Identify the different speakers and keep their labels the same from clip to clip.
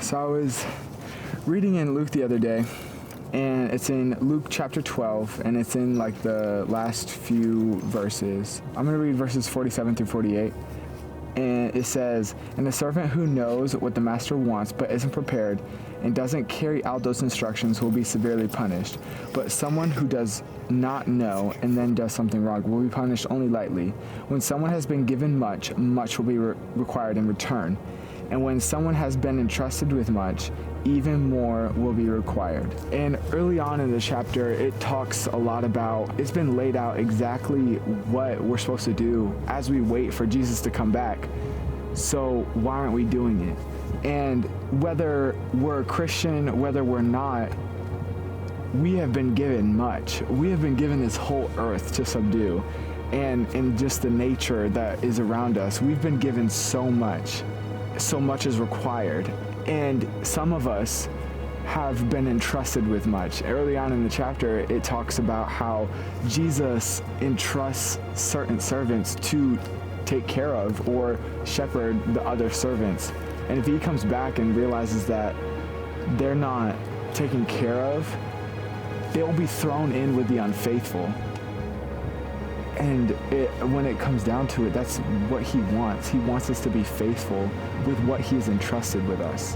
Speaker 1: So I was reading in Luke the other day, and it's in Luke chapter 12, and it's in like the last few verses. I'm going to read verses 47 through 48. And it says, "And the servant who knows what the master wants but isn't prepared and doesn't carry out those instructions will be severely punished. But someone who does not know and then does something wrong will be punished only lightly. When someone has been given much, much will be required in return. And when someone has been entrusted with much, even more will be required." And early on in the chapter, it talks a lot about, it's been laid out exactly what we're supposed to do as we wait for Jesus to come back. So why aren't we doing it? And whether we're a Christian, whether we're not, we have been given much. We have been given this whole earth to subdue. And in just the nature that is around us, we've been given so much. So much is required. And some of us have been entrusted with much. Early on in the chapter, it talks about how Jesus entrusts certain servants to take care of or shepherd the other servants. And if he comes back and realizes that they're not taken care of, they'll be thrown in with the unfaithful. And when it comes down to it, that's what he wants. He wants us to be faithful with what he's entrusted with us.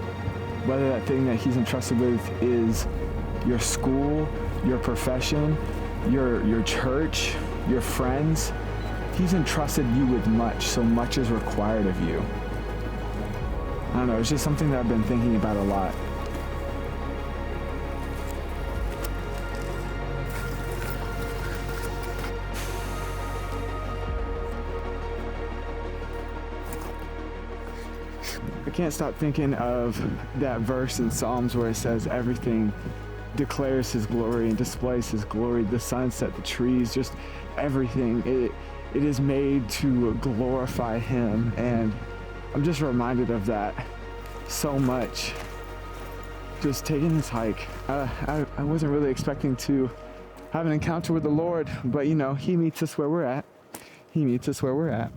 Speaker 1: Whether that thing that he's entrusted with is your school, your profession, your church, your friends, he's entrusted you with much, so much is required of you. I don't know, it's just something that I've been thinking about a lot. I can't stop thinking of that verse in Psalms where it says everything declares his glory and displays his glory. The sunset, the trees, just everything. It is made to glorify him. And I'm just reminded of that so much. Just taking this hike. I wasn't really expecting to have an encounter with the Lord, but he meets us where we're at. He meets us where we're at.